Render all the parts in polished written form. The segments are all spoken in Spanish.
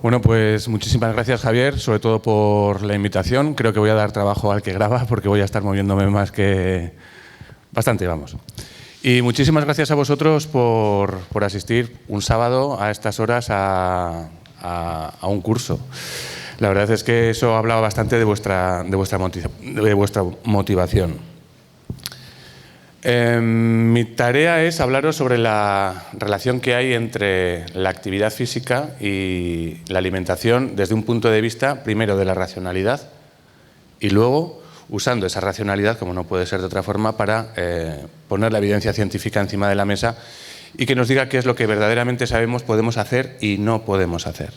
Bueno, pues muchísimas gracias, Javier, sobre todo por la invitación. Creo que voy a dar trabajo al que graba porque voy a estar moviéndome más que... bastante, vamos. Y muchísimas gracias a vosotros por asistir un sábado a estas horas a un curso. La verdad es que eso hablaba bastante de vuestra motivación. Mi tarea es hablaros sobre la relación que hay entre la actividad física y la alimentación desde un punto de vista, primero, de la racionalidad y luego usando esa racionalidad, como no puede ser de otra forma, para poner la evidencia científica encima de la mesa y que nos diga qué es lo que verdaderamente sabemos, podemos hacer y no podemos hacer.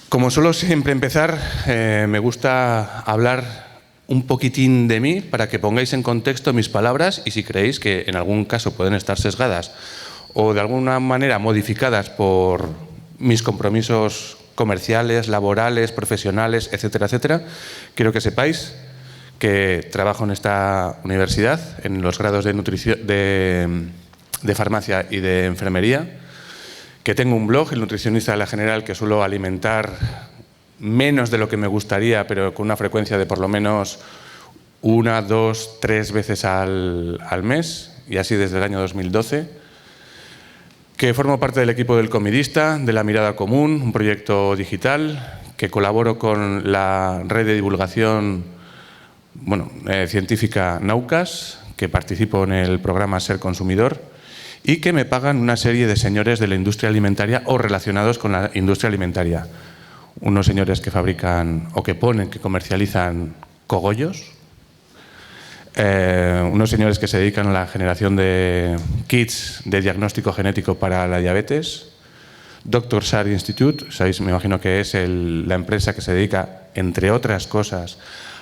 Como suelo siempre empezar, me gusta hablar un poquitín de mí para que pongáis en contexto mis palabras y si creéis que en algún caso pueden estar sesgadas o de alguna manera modificadas por mis compromisos comerciales, laborales, profesionales, etcétera, etcétera, quiero que sepáis que trabajo en esta universidad, en los grados de nutrición, de farmacia y de enfermería, que tengo un blog, El Nutricionista de la General, que suelo alimentar menos de lo que me gustaría, pero con una frecuencia de por lo menos 1, 2, 3 veces al mes, y así desde el año 2012, que formo parte del equipo del Comidista, de La Mirada Común, un proyecto digital, que colaboro con la red de divulgación científica Naucas, que participo en el programa Ser Consumidor, y que me pagan una serie de señores de la industria alimentaria o relacionados con la industria alimentaria. Unos señores que fabrican o que comercializan cogollos, unos señores que se dedican a la generación de kits de diagnóstico genético para la diabetes, Dr. Shar Institute, ¿sabéis? Me imagino que es la empresa que se dedica, entre otras cosas,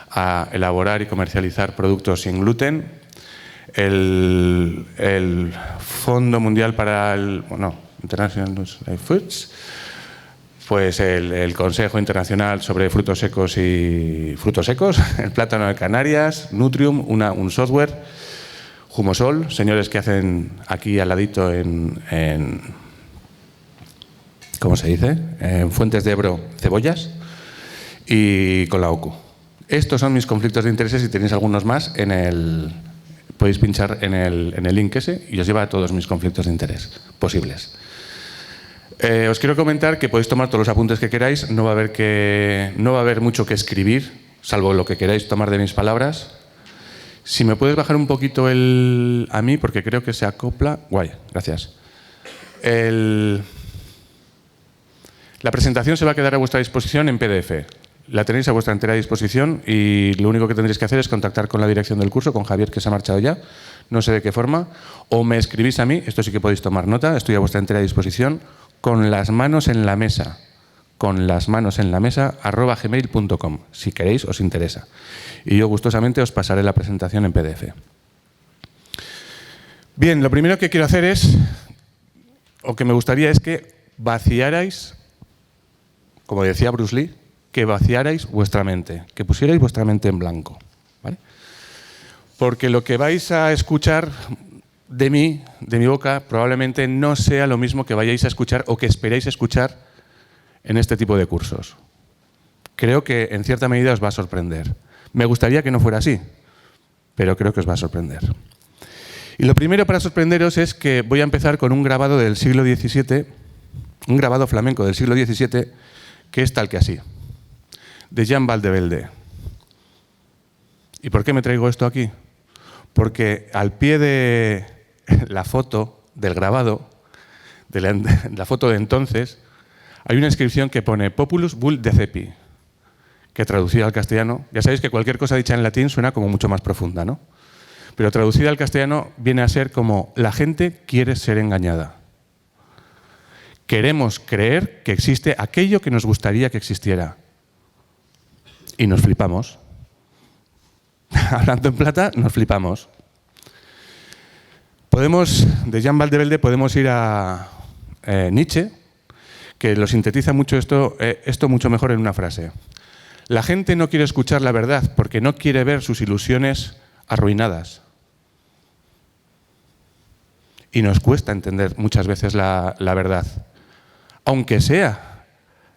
a elaborar y comercializar productos sin gluten, el Fondo Mundial para International Foods, pues el Consejo Internacional sobre Frutos Secos y Frutos Secos, el Plátano de Canarias, Nutrium, un software, Humosol, señores que hacen aquí al ladito en ¿cómo se dice? En Fuentes de Ebro, cebollas, y con la OCU. Estos son mis conflictos de intereses y tenéis algunos más podéis pinchar en el link ese y os lleva a todos mis conflictos de interés posibles. Os quiero comentar que podéis tomar todos los apuntes que queráis, no va a haber mucho que escribir, salvo lo que queráis tomar de mis palabras. Si me puedes bajar un poquito a mí, porque creo que se acopla. Guay, gracias. La presentación se va a quedar a vuestra disposición en PDF. La tenéis a vuestra entera disposición y lo único que tendréis que hacer es contactar con la dirección del curso, con Javier, que se ha marchado ya, no sé de qué forma, o me escribís a mí, esto sí que podéis tomar nota, estoy a vuestra entera disposición, con las manos en la mesa, @gmail.com, si queréis, os interesa. Y yo gustosamente os pasaré la presentación en PDF. Bien, lo primero que quiero hacer o que me gustaría es que vaciarais, como decía Bruce Lee, que vaciarais vuestra mente, que pusierais vuestra mente en blanco, ¿vale? Porque lo que vais a escuchar de mi boca, probablemente no sea lo mismo que vayáis a escuchar o que esperéis escuchar en este tipo de cursos. Creo que en cierta medida os va a sorprender. Me gustaría que no fuera así, pero creo que os va a sorprender. Y lo primero para sorprenderos es que voy a empezar con un grabado del siglo XVII, un grabado flamenco del siglo XVII, que es tal que así, de Jan Valdebelde. ¿Y por qué me traigo esto aquí? Porque al pie de la foto del grabado, de la foto de entonces, hay una inscripción que pone Populus Bull Decepi, que traducida al castellano, ya sabéis que cualquier cosa dicha en latín suena como mucho más profunda, ¿no? Pero traducida al castellano viene a ser como la gente quiere ser engañada. Queremos creer que existe aquello que nos gustaría que existiera. Y nos flipamos. Hablando en plata, nos flipamos. De Jan Valdebelde podemos ir a Nietzsche, que lo sintetiza mucho esto mucho mejor en una frase. La gente no quiere escuchar la verdad porque no quiere ver sus ilusiones arruinadas. Y nos cuesta entender muchas veces la verdad. aunque sea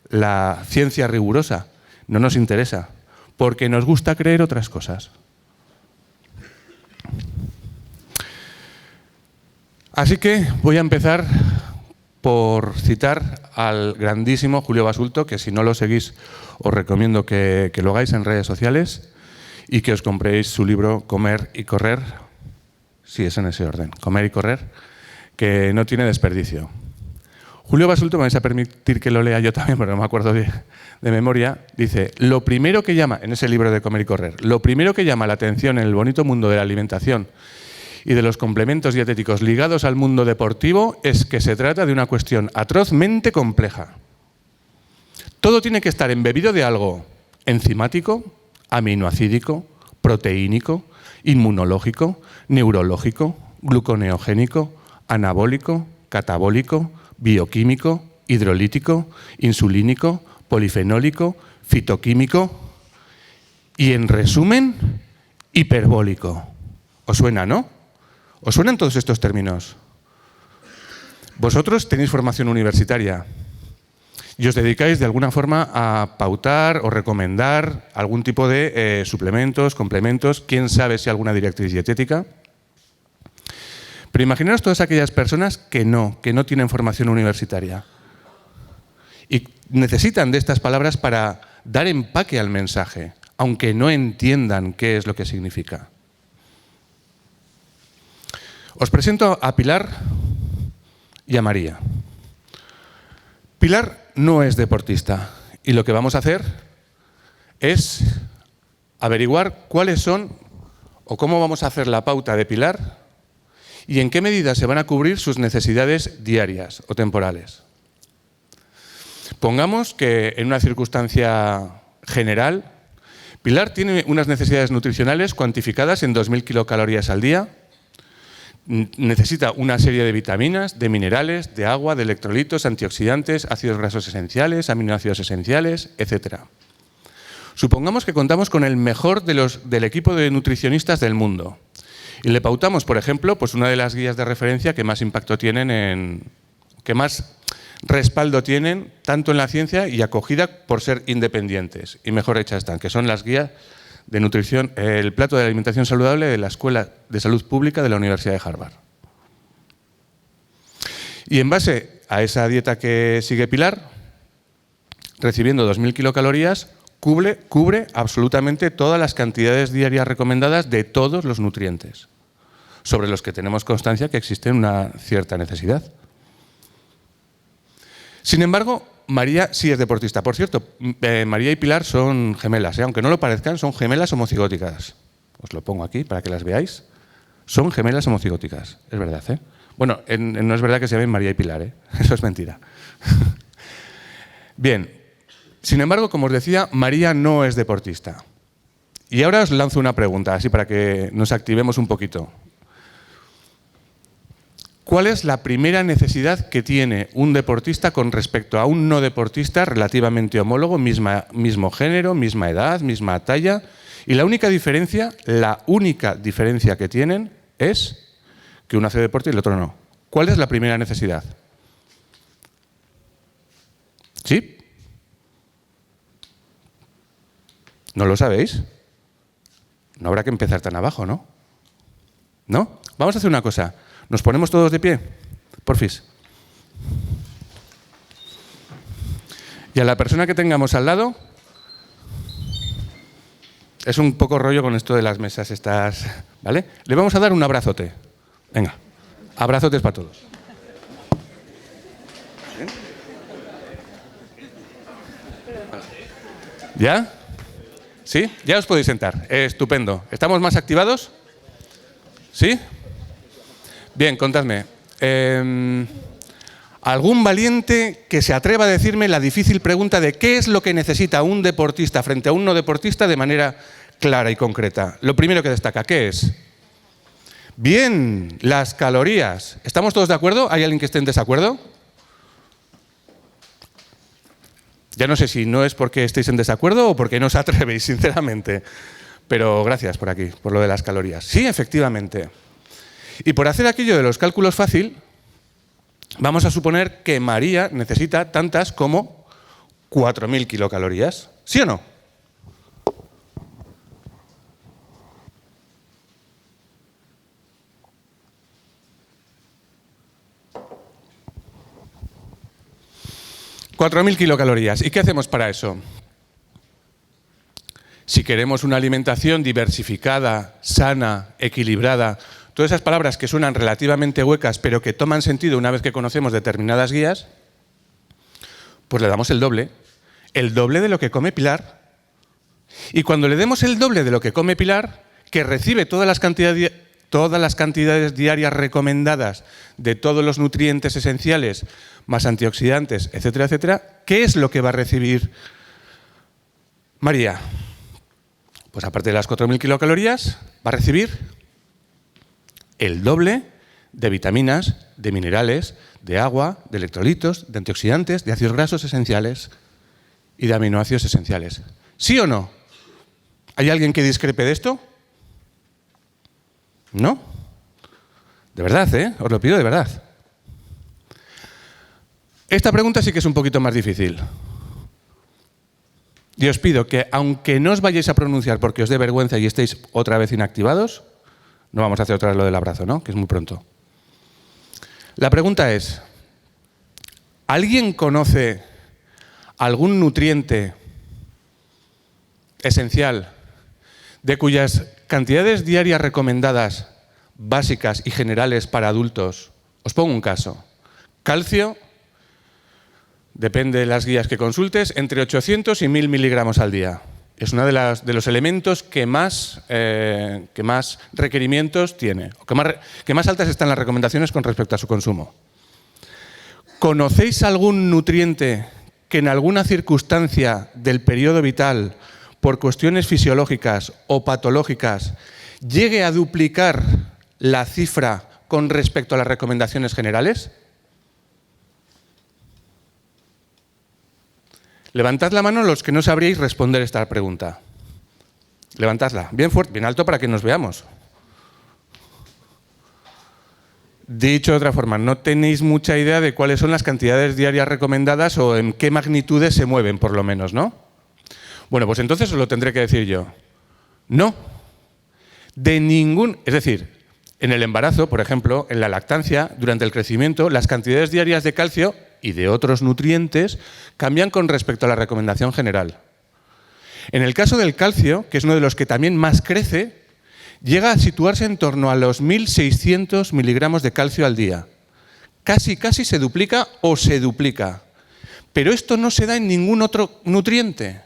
la ciencia rigurosa, no nos interesa, porque nos gusta creer otras cosas. Así que voy a empezar por citar al grandísimo Julio Basulto, que si no lo seguís os recomiendo que lo hagáis en redes sociales y que os compréis su libro Comer y Correr. Sí, es en ese orden, Comer y Correr, que no tiene desperdicio. Julio Basulto, me vais a permitir que lo lea yo también, pero no me acuerdo de memoria, dice, lo primero que llama, en ese libro de Comer y Correr, lo primero que llama la atención en el bonito mundo de la alimentación y de los complementos dietéticos ligados al mundo deportivo es que se trata de una cuestión atrozmente compleja. Todo tiene que estar embebido de algo enzimático, aminoacídico, proteínico, inmunológico, neurológico, gluconeogénico, anabólico, catabólico, bioquímico, hidrolítico, insulínico, polifenólico, fitoquímico y, en resumen, hiperbólico. ¿Os suena, no? ¿Os suenan todos estos términos? Vosotros tenéis formación universitaria y os dedicáis de alguna forma a pautar o recomendar algún tipo de suplementos, complementos, quién sabe si alguna directriz dietética. Pero imaginaos todas aquellas personas que no tienen formación universitaria y necesitan de estas palabras para dar empaque al mensaje, aunque no entiendan qué es lo que significa. Os presento a Pilar y a María. Pilar no es deportista y lo que vamos a hacer es averiguar cuáles son o cómo vamos a hacer la pauta de Pilar y en qué medida se van a cubrir sus necesidades diarias o temporales. Pongamos que en una circunstancia general, Pilar tiene unas necesidades nutricionales cuantificadas en 2.000 kilocalorías al día. Necesita una serie de vitaminas, de minerales, de agua, de electrolitos, antioxidantes, ácidos grasos esenciales, aminoácidos esenciales, etc. Supongamos que contamos con el mejor del equipo de nutricionistas del mundo y le pautamos, por ejemplo, pues una de las guías de referencia que más impacto tienen, que más respaldo tienen tanto en la ciencia y acogida por ser independientes y mejor hechas están, que son las guías de nutrición, el plato de alimentación saludable de la Escuela de Salud Pública de la Universidad de Harvard. Y en base a esa dieta que sigue Pilar, recibiendo 2.000 kilocalorías, cubre absolutamente todas las cantidades diarias recomendadas de todos los nutrientes, sobre los que tenemos constancia que existe una cierta necesidad. Sin embargo, María sí es deportista. Por cierto, María y Pilar son gemelas, aunque no lo parezcan, son gemelas homocigóticas. Os lo pongo aquí para que las veáis. Son gemelas homocigóticas, es verdad, ¿eh? Bueno, no es verdad que se llamen María y Pilar, ¿eh? Eso es mentira. Bien, sin embargo, como os decía, María no es deportista. Y ahora os lanzo una pregunta, así para que nos activemos un poquito. ¿Cuál es la primera necesidad que tiene un deportista con respecto a un no deportista relativamente homólogo, mismo género, misma edad, misma talla? Y la única diferencia que tienen es que uno hace deporte y el otro no. ¿Cuál es la primera necesidad? ¿Sí? ¿No lo sabéis? No habrá que empezar tan abajo, ¿no? ¿No? Vamos a hacer una cosa. ¿Nos ponemos todos de pie? Porfis. Y a la persona que tengamos al lado, es un poco rollo con esto de las mesas estas, ¿vale? Le vamos a dar un abrazote. Venga, abrazotes para todos. ¿Ya? ¿Sí? Ya os podéis sentar. Estupendo. ¿Estamos más activados? ¿Sí? Bien, contadme. ¿Algún valiente que se atreva a decirme la difícil pregunta de qué es lo que necesita un deportista frente a un no deportista de manera clara y concreta? Lo primero que destaca, ¿qué es? Bien, las calorías. ¿Estamos todos de acuerdo? ¿Hay alguien que esté en desacuerdo? Ya no sé si no es porque estéis en desacuerdo o porque no os atrevéis, sinceramente. Pero gracias por aquí, por lo de las calorías. Sí, efectivamente. Y por hacer aquello de los cálculos fácil, Vamos a suponer que María necesita tantas como 4.000 kilocalorías. ¿Sí o no? ¿4.000 kilocalorías? ¿Y qué hacemos para eso? Si queremos una alimentación diversificada, sana, equilibrada, todas esas palabras que suenan relativamente huecas, pero que toman sentido una vez que conocemos determinadas guías, pues le damos el doble de lo que come Pilar. Y cuando le demos el doble de lo que come Pilar, que recibe todas las cantidades diarias recomendadas de todos los nutrientes esenciales, más antioxidantes, etcétera, etcétera, ¿qué es lo que va a recibir María? Pues aparte de las 4.000 kilocalorías, va a recibir el doble de vitaminas, de minerales, de agua, de electrolitos, de antioxidantes, de ácidos grasos esenciales y de aminoácidos esenciales. ¿Sí o no? ¿Hay alguien que discrepe de esto? ¿No? De verdad, ¿eh? Os lo pido de verdad. Esta pregunta sí que es un poquito más difícil. Y os pido que, aunque no os vayáis a pronunciar porque os dé vergüenza y estéis otra vez inactivados, no vamos a hacer otra vez lo del abrazo, ¿no? Que es muy pronto. La pregunta es, ¿alguien conoce algún nutriente esencial de cuyas cantidades diarias recomendadas, básicas y generales para adultos? Os pongo un caso. Calcio, depende de las guías que consultes, entre 800 y 1.000 miligramos al día. Es uno de los elementos que más requerimientos tiene, o que más altas están las recomendaciones con respecto a su consumo. ¿Conocéis algún nutriente que en alguna circunstancia del periodo vital, por cuestiones fisiológicas o patológicas, llegue a duplicar la cifra con respecto a las recomendaciones generales? Levantad la mano los que no sabríais responder esta pregunta. Levantadla, bien fuerte, bien alto para que nos veamos. Dicho de otra forma, no tenéis mucha idea de cuáles son las cantidades diarias recomendadas o en qué magnitudes se mueven, por lo menos, ¿no? Bueno, pues entonces os lo tendré que decir yo. No. Es decir, en el embarazo, por ejemplo, en la lactancia, durante el crecimiento, las cantidades diarias de calcio y de otros nutrientes cambian con respecto a la recomendación general. En el caso del calcio, que es uno de los que también más crece, llega a situarse en torno a los 1.600 miligramos de calcio al día. Casi se duplica o se duplica. Pero esto no se da en ningún otro nutriente.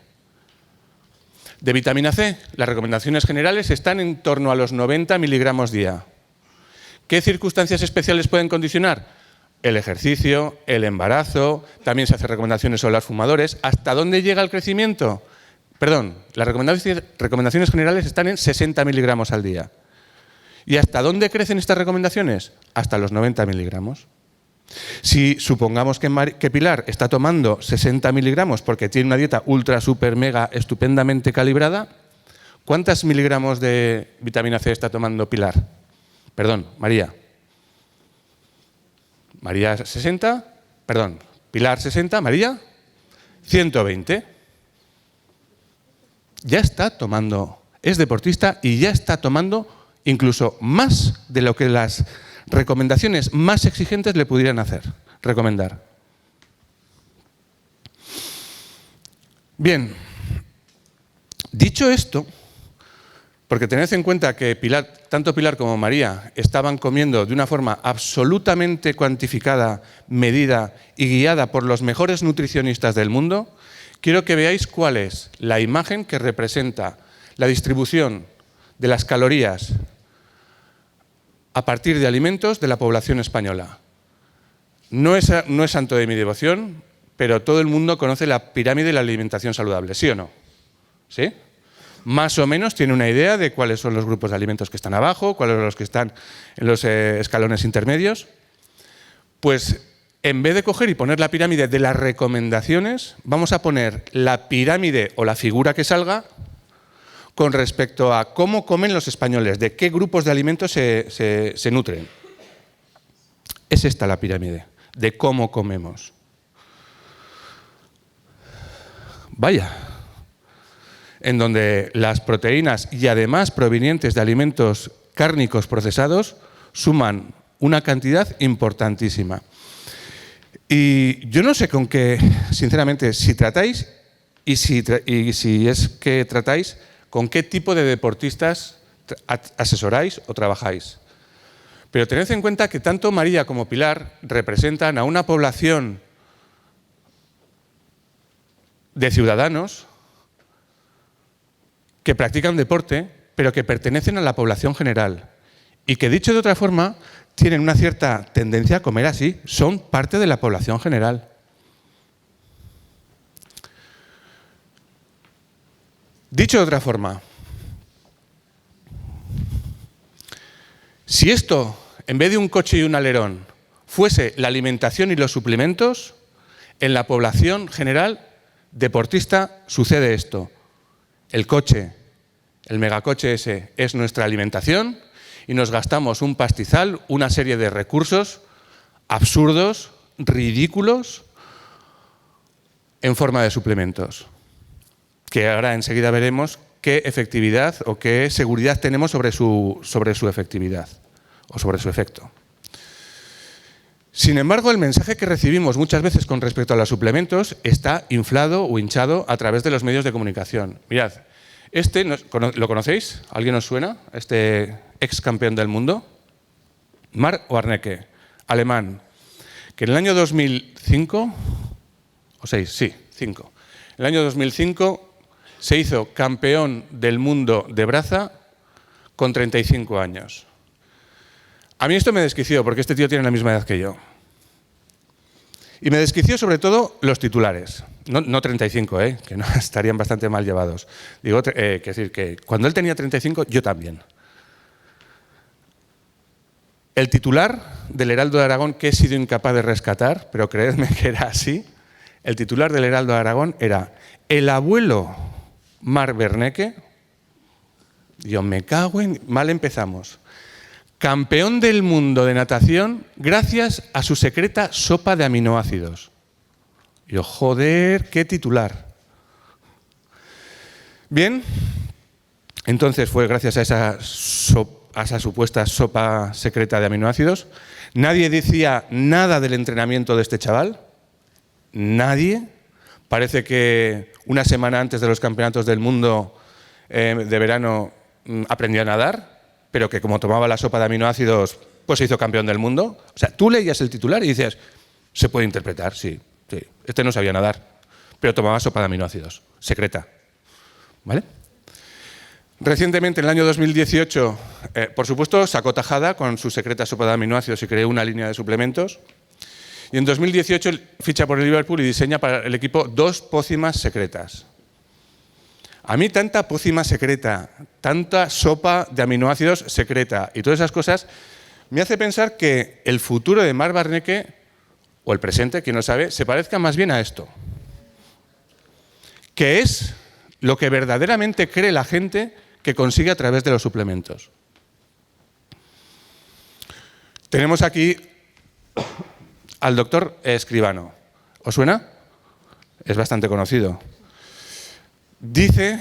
De vitamina C, las recomendaciones generales están en torno a los 90 miligramos día. ¿Qué circunstancias especiales pueden condicionar? El ejercicio, el embarazo, también se hacen recomendaciones sobre los fumadores. ¿Hasta dónde llega el crecimiento? Perdón, las recomendaciones generales están en 60 miligramos al día. ¿Y hasta dónde crecen estas recomendaciones? Hasta los 90 miligramos. Si supongamos que Pilar está tomando 60 miligramos porque tiene una dieta ultra, super, mega, estupendamente calibrada, ¿cuántos miligramos de vitamina C está tomando Pilar? Perdón, María. María 60, perdón, Pilar 60, María 120. Ya está tomando, es deportista y ya está tomando incluso más de lo que las recomendaciones más exigentes le pudieran recomendar. Bien, dicho esto, porque tened en cuenta que tanto Pilar como María estaban comiendo de una forma absolutamente cuantificada, medida y guiada por los mejores nutricionistas del mundo, quiero que veáis cuál es la imagen que representa la distribución de las calorías a partir de alimentos de la población española. No es santo de mi devoción, pero todo el mundo conoce la pirámide de la alimentación saludable, ¿sí o no? ¿Sí? Más o menos tiene una idea de cuáles son los grupos de alimentos que están abajo, cuáles son los que están en los escalones intermedios. Pues en vez de coger y poner la pirámide de las recomendaciones, vamos a poner la pirámide o la figura que salga con respecto a cómo comen los españoles, de qué grupos de alimentos se nutren. Es esta la pirámide. de cómo comemos. Vaya, en donde las proteínas y además provenientes de alimentos cárnicos procesados suman una cantidad importantísima. Y yo no sé con qué, sinceramente, si tratáis y si es que tratáis, con qué tipo de deportistas asesoráis o trabajáis. Pero tened en cuenta que tanto María como Pilar representan a una población de ciudadanos que practican deporte, pero que pertenecen a la población general y que, dicho de otra forma, tienen una cierta tendencia a comer así, son parte de la población general. Dicho de otra forma, si esto, en vez de un coche y un alerón, fuese la alimentación y los suplementos, en la población general deportista sucede esto. El coche, el megacoche ese, es nuestra alimentación y nos gastamos un pastizal, una serie de recursos absurdos, ridículos, en forma de suplementos, que ahora enseguida veremos qué efectividad o qué seguridad tenemos sobre su efectividad o sobre su efecto. Sin embargo, el mensaje que recibimos muchas veces con respecto a los suplementos está inflado o hinchado a través de los medios de comunicación. Mirad, ¿lo conocéis? ¿Alguien os suena? Este ex campeón del mundo, Marc Warnecke, alemán, que en el año 2005, o 6, sí, 5, en el año 2005 se hizo campeón del mundo de braza con 35 años. A mí esto me desquició porque este tío tiene la misma edad que yo. Y me desquició sobre todo los titulares. No 35, que no, estarían bastante mal llevados. Digo, que decir que cuando él tenía 35, yo también. El titular del Heraldo de Aragón, que he sido incapaz de rescatar, pero creedme que era así, el titular del Heraldo de Aragón era el abuelo Marc Warnecke. Yo me cago en... Mal empezamos. Campeón del mundo de natación gracias a su secreta sopa de aminoácidos. Yo, joder, qué titular. Bien, entonces fue gracias a esa supuesta sopa secreta de aminoácidos. Nadie decía nada del entrenamiento de este chaval. Nadie. Parece que una semana antes de los campeonatos del mundo de verano aprendió a nadar, pero que como tomaba la sopa de aminoácidos, pues se hizo campeón del mundo. O sea, tú leías el titular y dices, se puede interpretar, sí. Este no sabía nadar, pero tomaba sopa de aminoácidos, secreta. ¿Vale? Recientemente, en el año 2018, por supuesto, sacó tajada con su secreta sopa de aminoácidos y creó una línea de suplementos. Y en 2018 ficha por el Liverpool y diseña para el equipo 2 pócimas secretas. A mí tanta pócima secreta, tanta sopa de aminoácidos secreta y todas esas cosas me hace pensar que el futuro de Marc Warnecke, o el presente, quien lo sabe, se parezca más bien a esto. Que es lo que verdaderamente cree la gente que consigue a través de los suplementos. Tenemos aquí al doctor Escribano. ¿Os suena? Es bastante conocido. Dice,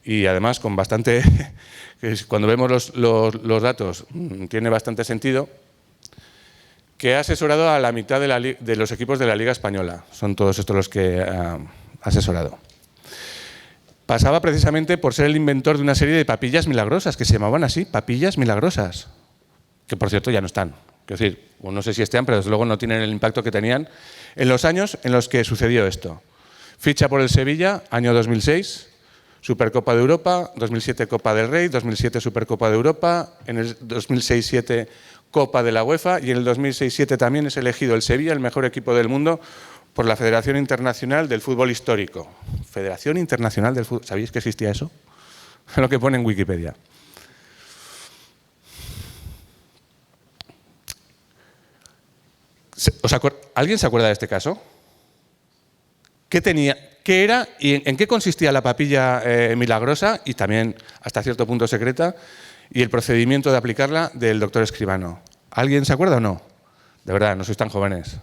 y además con bastante, cuando vemos los datos, tiene bastante sentido, que ha asesorado a la mitad de los equipos de la Liga Española. Son todos estos los que ha asesorado. Pasaba precisamente por ser el inventor de una serie de papillas milagrosas, que se llamaban así, papillas milagrosas, que por cierto ya no están. Quiero decir, no sé si estén, pero desde luego no tienen el impacto que tenían en los años en los que sucedió esto. Ficha por el Sevilla, año 2006, Supercopa de Europa, 2007 Copa del Rey, 2007 Supercopa de Europa, en el 2006-07 Copa de la UEFA y en el 2006-07 también es elegido el Sevilla el mejor equipo del mundo por la Federación Internacional del Fútbol Histórico. Federación Internacional del Fútbol. ¿Sabéis que existía eso? Lo que pone en Wikipedia. ¿Alguien se acuerda de este caso? ¿Qué era y en qué consistía la papilla milagrosa y también hasta cierto punto secreta y el procedimiento de aplicarla del doctor Escribano? ¿Alguien se acuerda o no? De verdad, no sois tan jóvenes.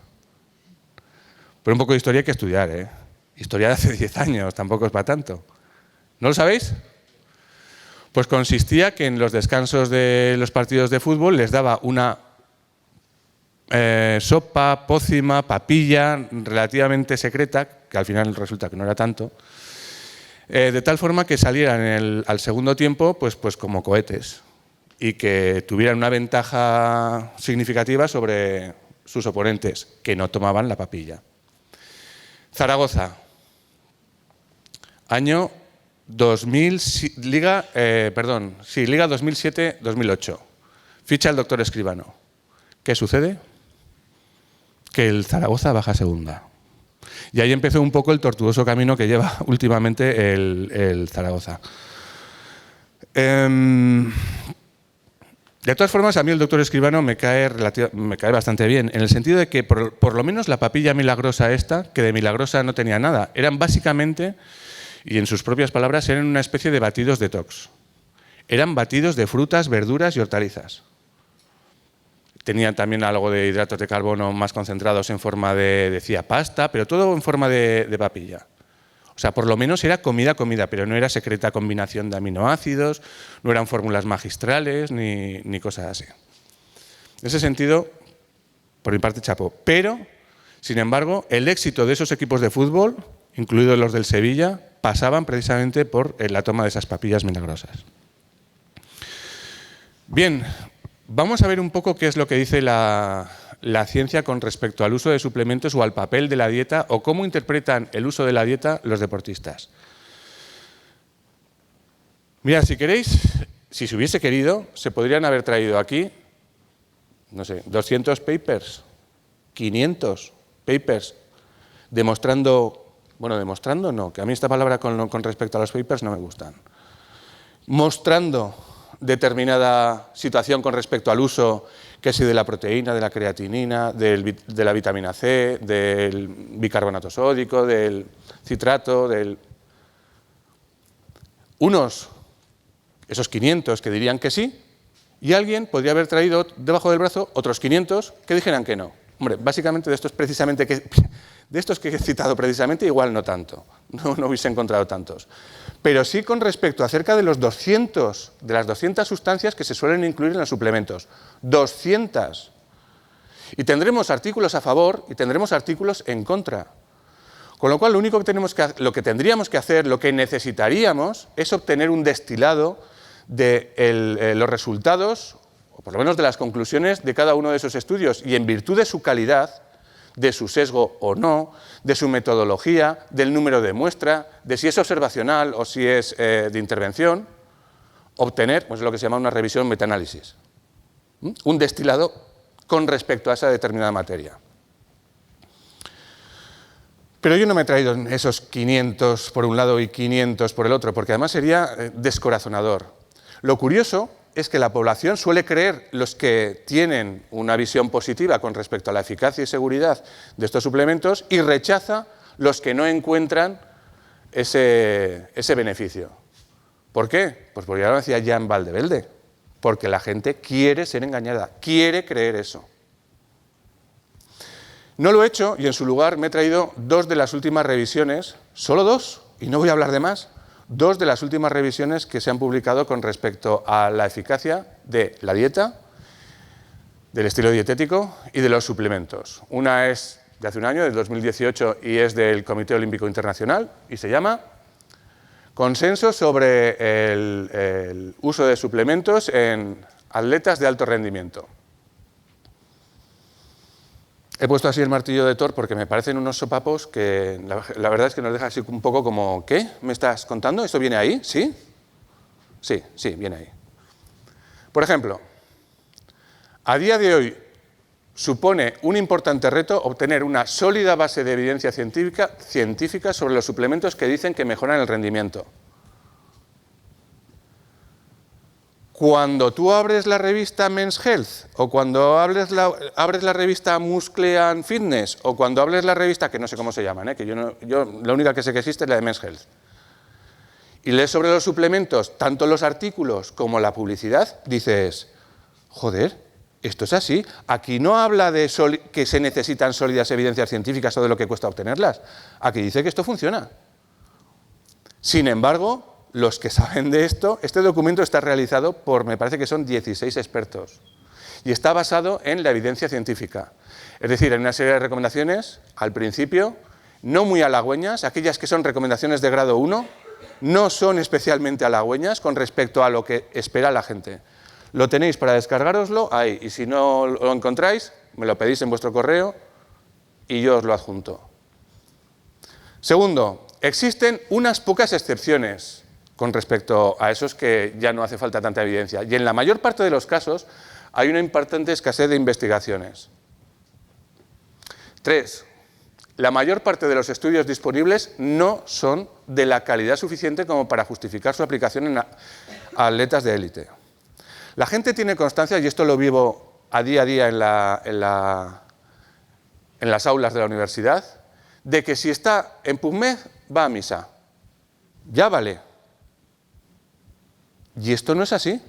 Pero un poco de historia hay que estudiar, ¿eh? Historia de hace 10 años, tampoco es para tanto. ¿No lo sabéis? Pues consistía que en los descansos de los partidos de fútbol les daba una sopa, pócima, papilla relativamente secreta, que al final resulta que no era tanto, de tal forma que salieran al segundo tiempo pues como cohetes y que tuvieran una ventaja significativa sobre sus oponentes, que no tomaban la papilla. Zaragoza, año 2000, Liga 2007-2008. Ficha el doctor Escribano. ¿Qué sucede? Que el Zaragoza baja a segunda. Y ahí empezó un poco el tortuoso camino que lleva últimamente el Zaragoza. De todas formas, a mí el doctor Escribano me cae bastante bien, en el sentido de que por lo menos la papilla milagrosa esta, que de milagrosa no tenía nada, eran básicamente, y en sus propias palabras, eran una especie de batidos detox. Eran batidos de frutas, verduras y hortalizas. Tenían también algo de hidratos de carbono más concentrados en forma de, decía, pasta, pero todo en forma de papilla. O sea, por lo menos era comida, pero no era secreta combinación de aminoácidos, no eran fórmulas magistrales ni cosas así. En ese sentido, por mi parte, chapó. Pero, sin embargo, el éxito de esos equipos de fútbol, incluidos los del Sevilla, pasaban precisamente por la toma de esas papillas milagrosas. Bien. Vamos a ver un poco qué es lo que dice la ciencia con respecto al uso de suplementos o al papel de la dieta o cómo interpretan el uso de la dieta los deportistas. Mirad, si queréis, si se hubiese querido, se podrían haber traído aquí, no sé, 200 papers, 500 papers, demostrando no, que a mí esta palabra con respecto a los papers no me gustan, mostrando determinada situación con respecto al uso, que si de la proteína, de la creatinina, de la vitamina C, del bicarbonato sódico, del citrato, esos 500 que dirían que sí, y alguien podría haber traído debajo del brazo otros 500 que dijeran que no. Hombre, básicamente de estos que he citado precisamente, igual no tanto, no hubiese encontrado tantos. Pero sí con respecto acerca de las 200 sustancias que se suelen incluir en los suplementos. 200. Y tendremos artículos a favor y tendremos artículos en contra. Con lo cual, lo que tendríamos que hacer, lo que necesitaríamos, es obtener un destilado de los resultados, o por lo menos de las conclusiones de cada uno de esos estudios. Y en virtud de su calidad, de su sesgo o no, de su metodología, del número de muestra, de si es observacional o si es de intervención, obtener pues, lo que se llama una revisión metaanálisis. Un destilado con respecto a esa determinada materia. Pero yo no me he traído esos 500 por un lado y 500 por el otro, porque además sería descorazonador. Lo curioso es que la población suele creer, los que tienen una visión positiva con respecto a la eficacia y seguridad de estos suplementos, y rechaza los que no encuentran ese beneficio. ¿Por qué? Pues porque ya lo decía Jan Valdevelde, porque la gente quiere ser engañada, quiere creer eso. No lo he hecho y en su lugar me he traído 2 de las últimas revisiones, solo 2, y no voy a hablar de más, 2 de las últimas revisiones que se han publicado con respecto a la eficacia de la dieta, del estilo dietético y de los suplementos. Una es de hace un año, del 2018, y es del Comité Olímpico Internacional, y se llama Consenso sobre el uso de suplementos en atletas de alto rendimiento. He puesto así el martillo de Thor porque me parecen unos sopapos que la verdad es que nos deja así un poco como ¿qué? ¿Me estás contando? ¿Esto viene ahí? ¿Sí? Sí, viene ahí. Por ejemplo, a día de hoy supone un importante reto obtener una sólida base de evidencia científica sobre los suplementos que dicen que mejoran el rendimiento. Cuando tú abres la revista Men's Health, o cuando abres la revista Muscle and Fitness, o cuando abres la revista, que no sé cómo se llaman, que yo la única que sé que existe es la de Men's Health, y lees sobre los suplementos, tanto los artículos como la publicidad, dices, joder, Esto es así. Aquí no habla de que se necesitan sólidas evidencias científicas o de lo que cuesta obtenerlas. Aquí dice que esto funciona. Sin embargo, los que saben de esto, este documento está realizado por, me parece que son 16 expertos. Y está basado en la evidencia científica. Es decir, en una serie de recomendaciones, al principio, no muy halagüeñas, aquellas que son recomendaciones de grado 1, no son especialmente halagüeñas con respecto a lo que espera la gente. Lo tenéis para descargároslo ahí, y si no lo encontráis, me lo pedís en vuestro correo y yo os lo adjunto. Segundo, existen unas pocas excepciones con respecto a esos que ya no hace falta tanta evidencia, y en la mayor parte de los casos hay una importante escasez de investigaciones. 3. La mayor parte de los estudios disponibles no son de la calidad suficiente como para justificar su aplicación en atletas de élite. La gente tiene constancia, y esto lo vivo a día en las aulas de la universidad, de que si está en PubMed, va a misa. Ya vale. Y esto no es así.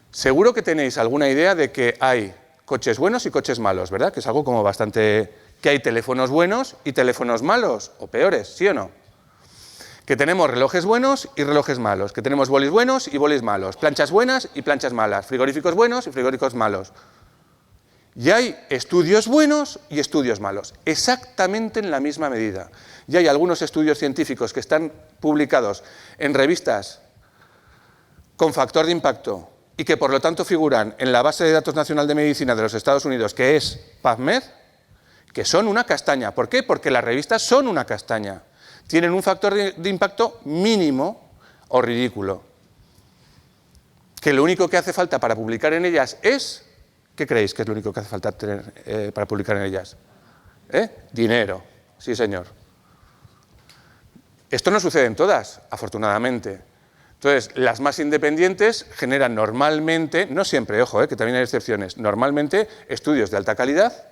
Seguro que tenéis alguna idea de que hay coches buenos y coches malos, ¿verdad? Que es algo como bastante... que hay teléfonos buenos y teléfonos malos, o peores, ¿sí o no? Que tenemos relojes buenos y relojes malos, que tenemos bolis buenos y bolis malos, planchas buenas y planchas malas, frigoríficos buenos y frigoríficos malos. Y hay estudios buenos y estudios malos, exactamente en la misma medida. Y hay algunos estudios científicos que están publicados en revistas con factor de impacto y que por lo tanto figuran en la base de datos nacional de medicina de los Estados Unidos, que es PubMed, que son una castaña. ¿Por qué? Porque las revistas son una castaña. Tienen un factor de impacto mínimo o ridículo. Que lo único que hace falta para publicar en ellas es... ¿Qué creéis que es lo único que hace falta tener para publicar en ellas? Dinero. Sí, señor. Esto no sucede en todas, afortunadamente. Entonces, las más independientes generan normalmente, no siempre, ojo, que también hay excepciones, normalmente estudios de alta calidad,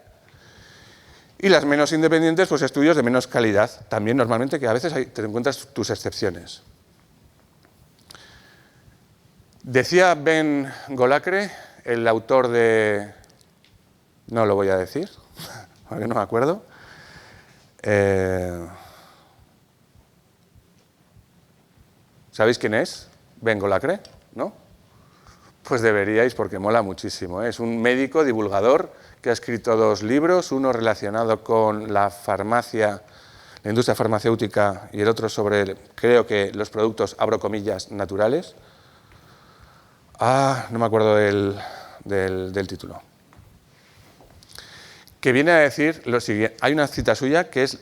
y las menos independientes, pues estudios de menos calidad, también normalmente, que a veces te encuentras tus excepciones. Decía Ben Golacre, el autor de... no lo voy a decir, porque no me acuerdo. ¿Sabéis quién es? Ben Golacre, ¿no? Pues deberíais, porque mola muchísimo. Es un médico divulgador que ha escrito 2 libros, uno relacionado con la farmacia, la industria farmacéutica, y el otro sobre, creo que, los productos, abro comillas, naturales. No me acuerdo del título. Que viene a decir lo siguiente. Hay una cita suya que es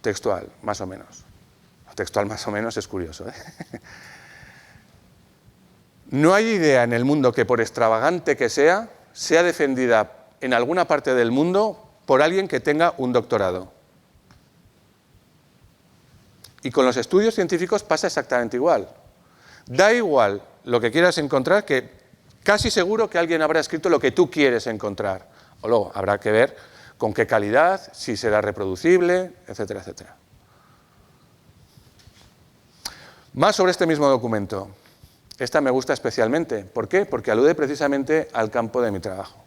textual, más o menos. Textual más o menos es curioso, ¿eh? No hay idea en el mundo que, por extravagante que sea defendida en alguna parte del mundo por alguien que tenga un doctorado. Y con los estudios científicos pasa exactamente igual. Da igual lo que quieras encontrar, que casi seguro que alguien habrá escrito lo que tú quieres encontrar. O luego habrá que ver con qué calidad, si será reproducible, etcétera, etcétera. Más sobre este mismo documento. Esta me gusta especialmente. ¿Por qué? Porque alude precisamente al campo de mi trabajo.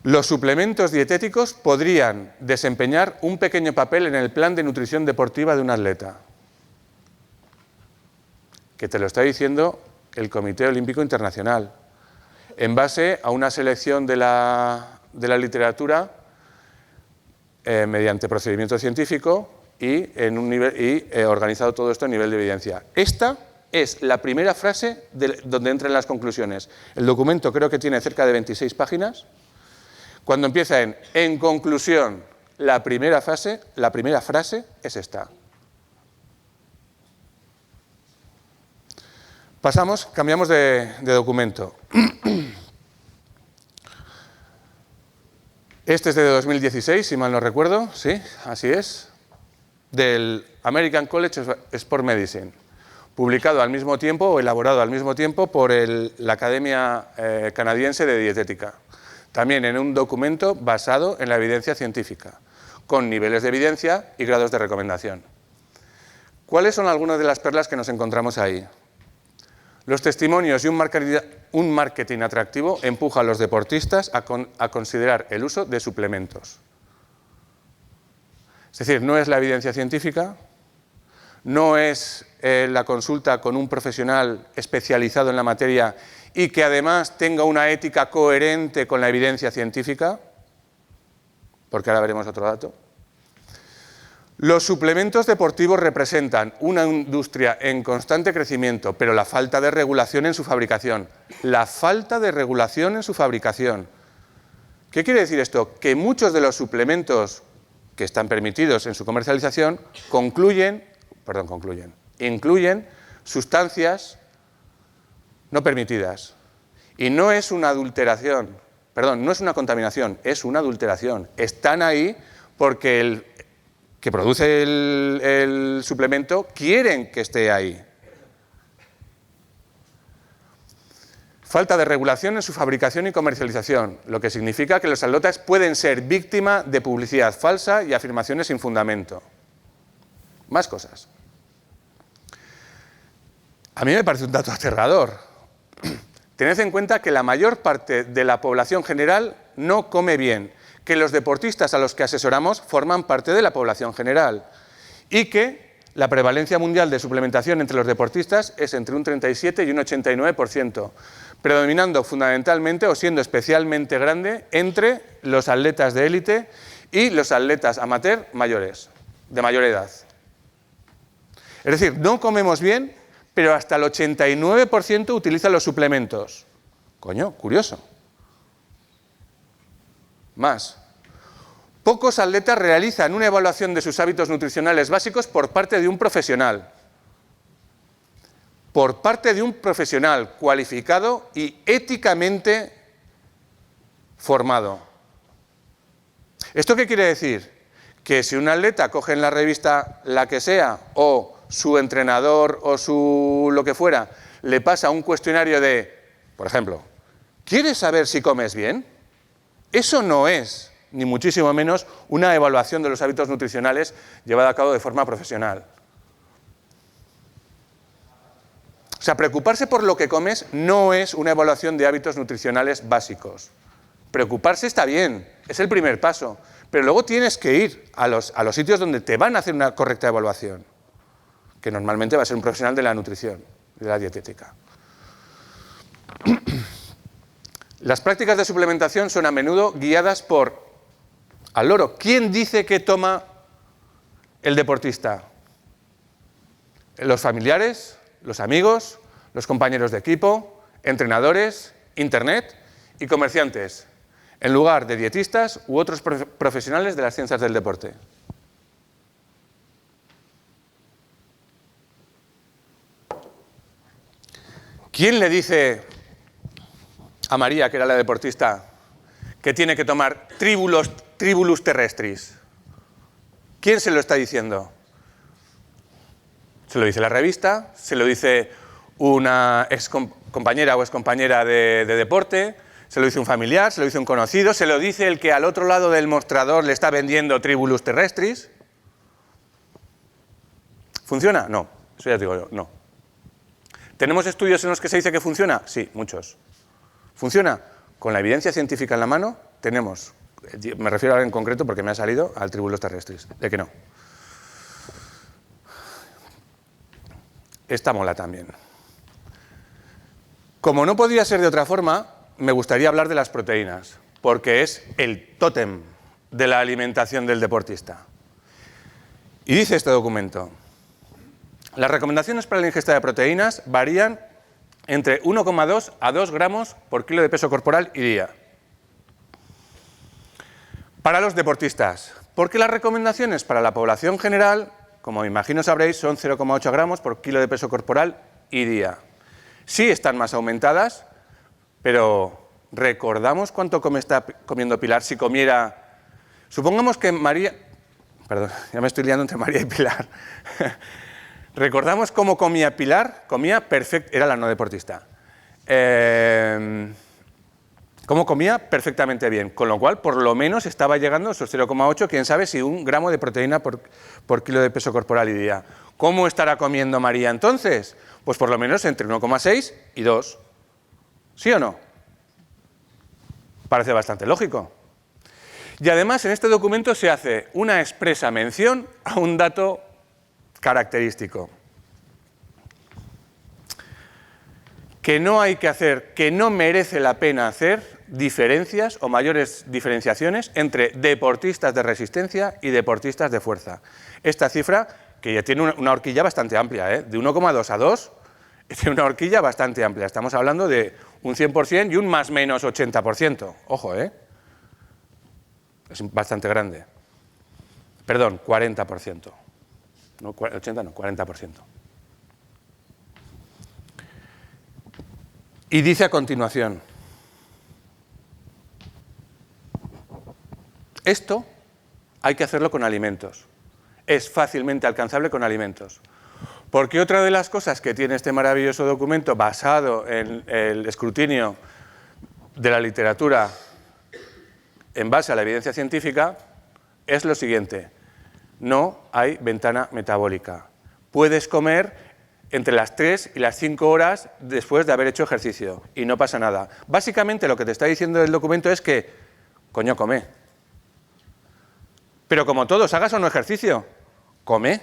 Los suplementos dietéticos podrían desempeñar un pequeño papel en el plan de nutrición deportiva de un atleta. Que te lo está diciendo el Comité Olímpico Internacional, en base a una selección de la literatura mediante procedimiento científico y organizado todo esto a nivel de evidencia. Esta es la primera frase donde entran las conclusiones. El documento creo que tiene cerca de 26 páginas. Cuando empieza en conclusión, la primera frase es esta. Cambiamos de documento. Este es de 2016, si mal no recuerdo, sí, así es, del American College of Sport Medicine, publicado al mismo tiempo o elaborado al mismo tiempo por la Academia Canadiense de Dietética, también en un documento basado en la evidencia científica, con niveles de evidencia y grados de recomendación. ¿Cuáles son algunas de las perlas que nos encontramos ahí? Los testimonios y un marketing atractivo empuja a los deportistas a considerar el uso de suplementos. Es decir, no es la evidencia científica, no es la consulta con un profesional especializado en la materia y que además tenga una ética coherente con la evidencia científica, porque ahora veremos otro dato. Los suplementos deportivos representan una industria en constante crecimiento, pero la falta de regulación en su fabricación. La falta de regulación en su fabricación. ¿Qué quiere decir esto? Que muchos de los suplementos que están permitidos en su comercialización incluyen sustancias no permitidas. Y no es una adulteración, no es una contaminación, es una adulteración. Están ahí porque el que produce el suplemento quieren que esté ahí. Falta de regulación en su fabricación y comercialización, lo que significa que los atletas pueden ser víctima de publicidad falsa y afirmaciones sin fundamento. Más cosas. A mí me parece un dato aterrador. Tened en cuenta que la mayor parte de la población general no come bien, que los deportistas a los que asesoramos forman parte de la población general y que la prevalencia mundial de suplementación entre los deportistas es entre un 37 y un 89%, predominando fundamentalmente o siendo especialmente grande entre los atletas de élite y los atletas amateur mayores, de mayor edad. Es decir, no comemos bien, pero hasta el 89% utiliza los suplementos. Coño, curioso. Más. Pocos atletas realizan una evaluación de sus hábitos nutricionales básicos por parte de un profesional. Por parte de un profesional cualificado y éticamente formado. ¿Esto qué quiere decir? Que si un atleta coge en la revista la que sea o su entrenador o su lo que fuera le pasa un cuestionario de, por ejemplo, ¿quieres saber si comes bien? Eso no es, ni muchísimo menos, una evaluación de los hábitos nutricionales llevada a cabo de forma profesional. O sea, preocuparse por lo que comes no es una evaluación de hábitos nutricionales básicos. Preocuparse está bien, es el primer paso, pero luego tienes que ir a los sitios donde te van a hacer una correcta evaluación, que normalmente va a ser un profesional de la nutrición, de la dietética. Las prácticas de suplementación son a menudo guiadas por al loro. ¿Quién dice que toma el deportista? ¿Los familiares? ¿Los amigos? ¿Los compañeros de equipo? ¿Entrenadores? ¿Internet? Y comerciantes, en lugar de dietistas u otros profesionales de las ciencias del deporte. ¿Quién le dice a María, que era la deportista, que tiene que tomar tribulus terrestris? ¿Quién se lo está diciendo? Se lo dice la revista, se lo dice una compañera o excompañera de deporte, se lo dice un familiar, se lo dice un conocido, se lo dice el que al otro lado del mostrador le está vendiendo tribulus terrestris. ¿Funciona? No, eso ya te digo yo, no. ¿Tenemos estudios en los que se dice que funciona? Sí, muchos. ¿Funciona? Con la evidencia científica en la mano, tenemos, me refiero ahora en concreto porque me ha salido al tribulus terrestris, de que no. Esta mola también. Como no podía ser de otra forma, me gustaría hablar de las proteínas, porque es el tótem de la alimentación del deportista. Y dice este documento: las recomendaciones para la ingesta de proteínas varían entre 1,2 a 2 gramos por kilo de peso corporal y día. Para los deportistas, porque las recomendaciones para la población general, como me imagino sabréis, son 0,8 gramos por kilo de peso corporal y día. Sí están más aumentadas, pero ¿recordamos cuánto está comiendo Pilar si comiera? Supongamos que María... Perdón, ya me estoy liando entre María y Pilar. ¿Recordamos cómo comía Pilar? Comía perfecto, era la no deportista. Cómo comía perfectamente bien, con lo cual por lo menos estaba llegando a esos 0,8, quién sabe si 1 gramo de proteína por kilo de peso corporal y día. ¿Cómo estará comiendo María entonces? Pues por lo menos entre 1,6 y 2. ¿Sí o no? Parece bastante lógico. Y además en este documento se hace una expresa mención a un dato característico. Que no hay que hacer, que no merece la pena hacer diferencias o mayores diferenciaciones entre deportistas de resistencia y deportistas de fuerza. Esta cifra, que ya tiene una horquilla bastante amplia, de 1,2 a 2, tiene una horquilla bastante amplia. Estamos hablando de un 100% y un más menos 80%. Ojo, es bastante grande. Perdón, 40%. No, 80 no, 40%. Y dice a continuación, esto hay que hacerlo con alimentos. Es fácilmente alcanzable con alimentos. Porque otra de las cosas que tiene este maravilloso documento basado en el escrutinio de la literatura en base a la evidencia científica es lo siguiente: no hay ventana metabólica. Puedes comer entre las 3 y las 5 horas después de haber hecho ejercicio y no pasa nada. Básicamente lo que te está diciendo el documento es que, coño, come. Pero como todos, hagas o no ejercicio, come.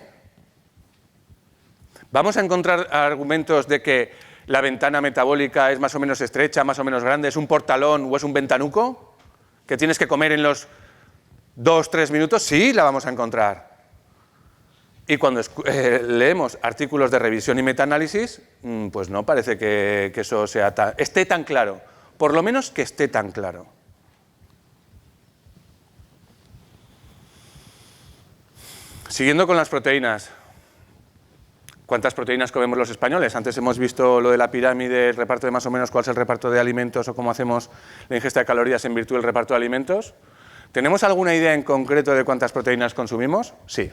¿Vamos a encontrar argumentos de que la ventana metabólica es más o menos estrecha, más o menos grande, es un portalón o es un ventanuco? ¿Que tienes que comer en los 2-3 minutos? Sí, la vamos a encontrar. Y cuando leemos artículos de revisión y metaanálisis, pues no parece que eso esté tan claro. Por lo menos que esté tan claro. Siguiendo con las proteínas. ¿Cuántas proteínas comemos los españoles? Antes hemos visto lo de la pirámide, el reparto de más o menos cuál es el reparto de alimentos o cómo hacemos la ingesta de calorías en virtud del reparto de alimentos. ¿Tenemos alguna idea en concreto de cuántas proteínas consumimos? Sí.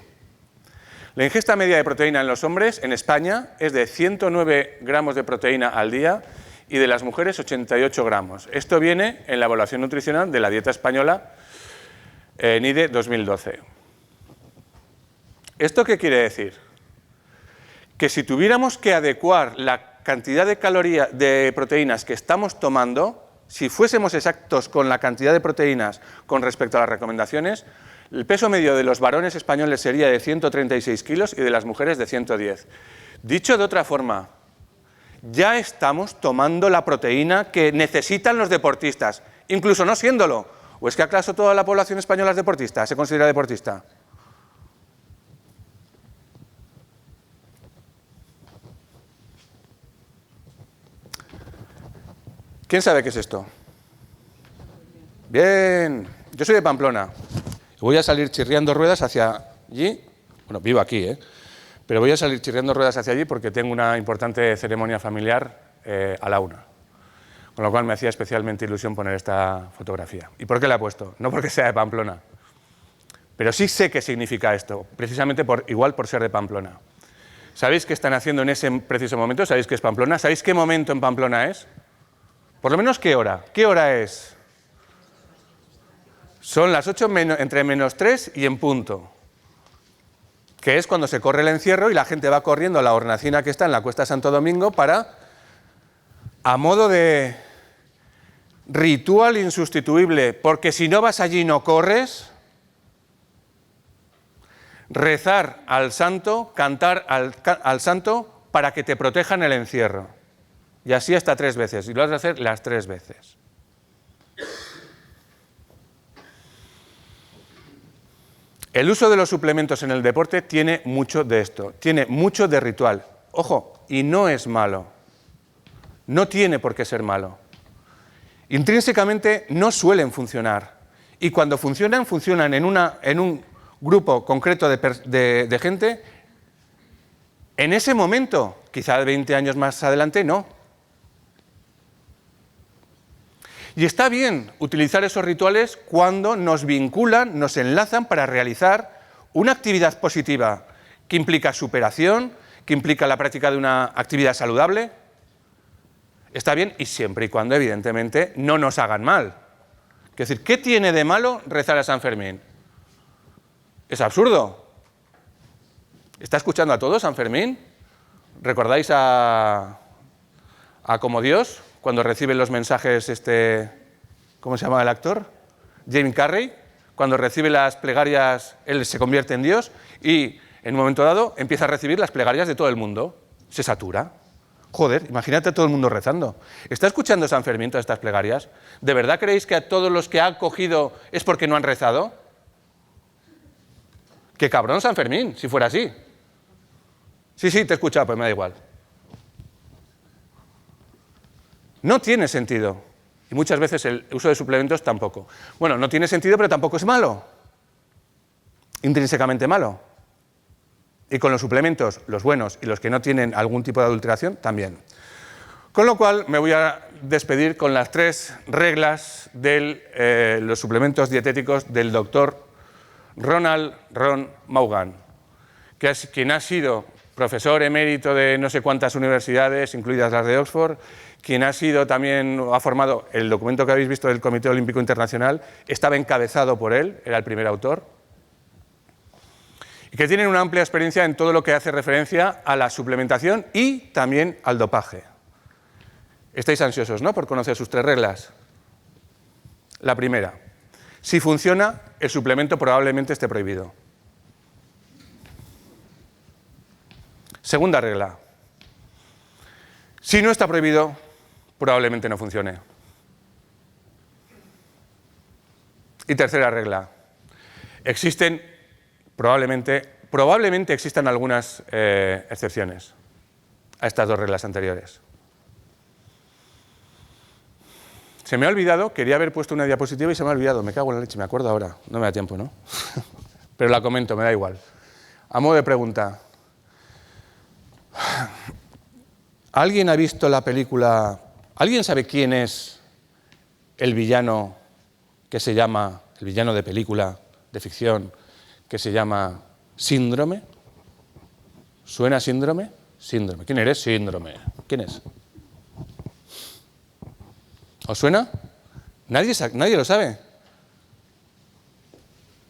La ingesta media de proteína en los hombres en España es de 109 gramos de proteína al día y de las mujeres 88 gramos. Esto viene en la evaluación nutricional de la dieta española NIDE 2012. ¿Esto qué quiere decir? Que si tuviéramos que adecuar la cantidad de calorías, de proteínas que estamos tomando, si fuésemos exactos con la cantidad de proteínas con respecto a las recomendaciones, el peso medio de los varones españoles sería de 136 kilos y de las mujeres de 110. Dicho de otra forma, ya estamos tomando la proteína que necesitan los deportistas, incluso no siéndolo. ¿O es que acaso toda la población española es deportista, se considera deportista? ¿Quién sabe qué es esto? Bien, yo soy de Pamplona. Voy a salir chirriando ruedas hacia allí. Bueno, vivo aquí, pero voy a salir chirriando ruedas hacia allí porque tengo una importante ceremonia familiar a la 1. Con lo cual me hacía especialmente ilusión poner esta fotografía. ¿Y por qué la he puesto? No porque sea de Pamplona, pero sí sé qué significa esto, precisamente igual por ser de Pamplona. ¿Sabéis qué están haciendo en ese preciso momento? ¿Sabéis qué es Pamplona? ¿Sabéis qué momento en Pamplona es? Por lo menos, ¿qué hora? ¿Qué hora es? Son las 8 entre menos 3 y en punto. Que es cuando se corre el encierro y la gente va corriendo a la hornacina que está en la Cuesta Santo Domingo para, a modo de ritual insustituible, porque si no vas allí no corres, rezar al santo, cantar al santo para que te protejan el encierro. Y así hasta 3 veces, y lo has de hacer las 3 veces. El uso de los suplementos en el deporte tiene mucho de esto, tiene mucho de ritual. Ojo, y no es malo, no tiene por qué ser malo. Intrínsecamente no suelen funcionar, y cuando funcionan, funcionan en un grupo concreto de gente. En ese momento, quizá 20 años más adelante, no. Y está bien utilizar esos rituales cuando nos vinculan, nos enlazan para realizar una actividad positiva que implica superación, que implica la práctica de una actividad saludable. Está bien y siempre y cuando, evidentemente, no nos hagan mal. Es decir, ¿qué tiene de malo rezar a San Fermín? Es absurdo. ¿Está escuchando a todos San Fermín? ¿Recordáis a Como Dios, cuando recibe los mensajes, ¿cómo se llama el actor? Jim Carrey, cuando recibe las plegarias, él se convierte en Dios y en un momento dado empieza a recibir las plegarias de todo el mundo. Se satura. Joder, imagínate a todo el mundo rezando. ¿Está escuchando San Fermín todas estas plegarias? ¿De verdad creéis que a todos los que ha cogido es porque no han rezado? ¡Qué cabrón San Fermín, si fuera así! Sí, te he escuchado, pues me da igual. No tiene sentido. Y muchas veces el uso de suplementos tampoco. Bueno, no tiene sentido, pero tampoco es malo. Intrínsecamente malo. Y con los suplementos, los buenos y los que no tienen algún tipo de adulteración, también. Con lo cual, me voy a despedir con las 3 reglas de los suplementos dietéticos del doctor Ronald Ron Vaughan, que es quien ha sido profesor emérito de no sé cuántas universidades, incluidas las de Oxford, quien ha sido también, ha formado el documento que habéis visto del Comité Olímpico Internacional, estaba encabezado por él, era el primer autor, y que tienen una amplia experiencia en todo lo que hace referencia a la suplementación y también al dopaje. Estáis ansiosos, ¿no?, por conocer sus 3 reglas. La primera, si funciona, el suplemento probablemente esté prohibido. Segunda regla, si no está prohibido, probablemente no funcione. Y tercera regla, probablemente existan algunas excepciones a estas 2 reglas anteriores. Se me ha olvidado, quería haber puesto una diapositiva y se me ha olvidado, me cago en la leche, me acuerdo ahora, no me da tiempo, ¿no? Pero la comento, me da igual. A modo de pregunta, ¿alguien ha visto la película? ¿Alguien sabe quién es el villano que se llama, el villano de película, de ficción, que se llama Síndrome? ¿Suena Síndrome? Síndrome. ¿Quién eres? Síndrome. ¿Quién es? ¿Os suena? ¿Nadie lo sabe?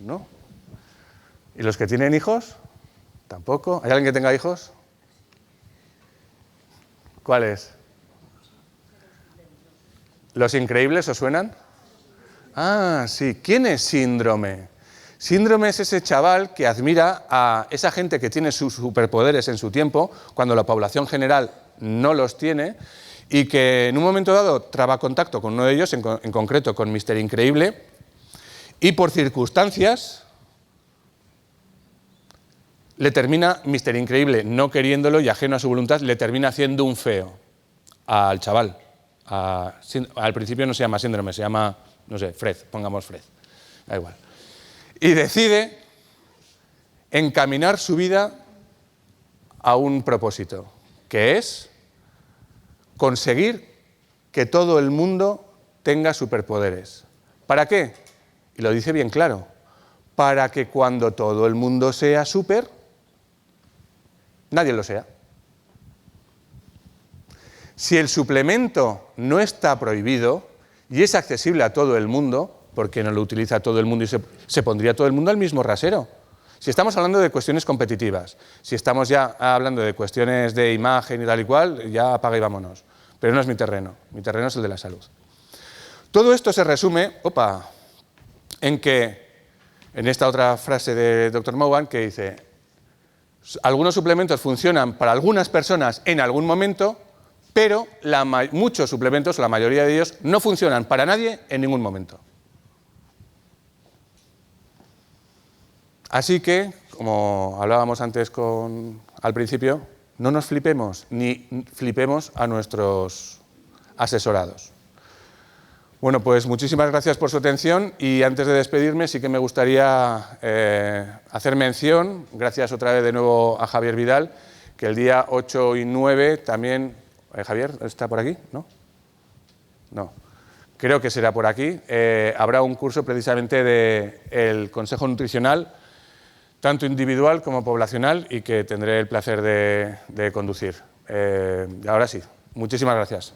¿No? ¿Y los que tienen hijos? ¿Tampoco? ¿Hay alguien que tenga hijos? ¿Cuáles? ¿Los Increíbles os suenan? Ah, sí. ¿Quién es Síndrome? Síndrome es ese chaval que admira a esa gente que tiene sus superpoderes en su tiempo, cuando la población general no los tiene, y que en un momento dado traba contacto con uno de ellos, en concreto con Mr. Increíble, y por circunstancias le termina, Mr. Increíble, no queriéndolo y ajeno a su voluntad, le termina haciendo un feo al chaval. Al principio no se llama Síndrome, se llama, no sé, Fred, pongamos Fred, da igual. Y decide encaminar su vida a un propósito, que es conseguir que todo el mundo tenga superpoderes. ¿Para qué? Y lo dice bien claro, para que cuando todo el mundo sea súper, nadie lo sea. Si el suplemento no está prohibido y es accesible a todo el mundo, ¿por qué no lo utiliza todo el mundo y se pondría todo el mundo al mismo rasero? Si estamos hablando de cuestiones competitivas, si estamos ya hablando de cuestiones de imagen y tal y cual, ya apaga y vámonos. Pero no es mi terreno es el de la salud. Todo esto se resume, en esta otra frase de Dr. Vaughan que dice, algunos suplementos funcionan para algunas personas en algún momento, pero muchos suplementos, la mayoría de ellos, no funcionan para nadie en ningún momento. Así que, como hablábamos antes al principio, no nos flipemos, ni flipemos a nuestros asesorados. Bueno, pues muchísimas gracias por su atención y antes de despedirme sí que me gustaría hacer mención, gracias otra vez de nuevo a Javier Vidal, que el día 8 y 9 también... ¿Javier está por aquí? ¿No? No. Creo que será por aquí. Habrá un curso precisamente del Consejo Nutricional, tanto individual como poblacional, y que tendré el placer de conducir. Ahora sí, muchísimas gracias.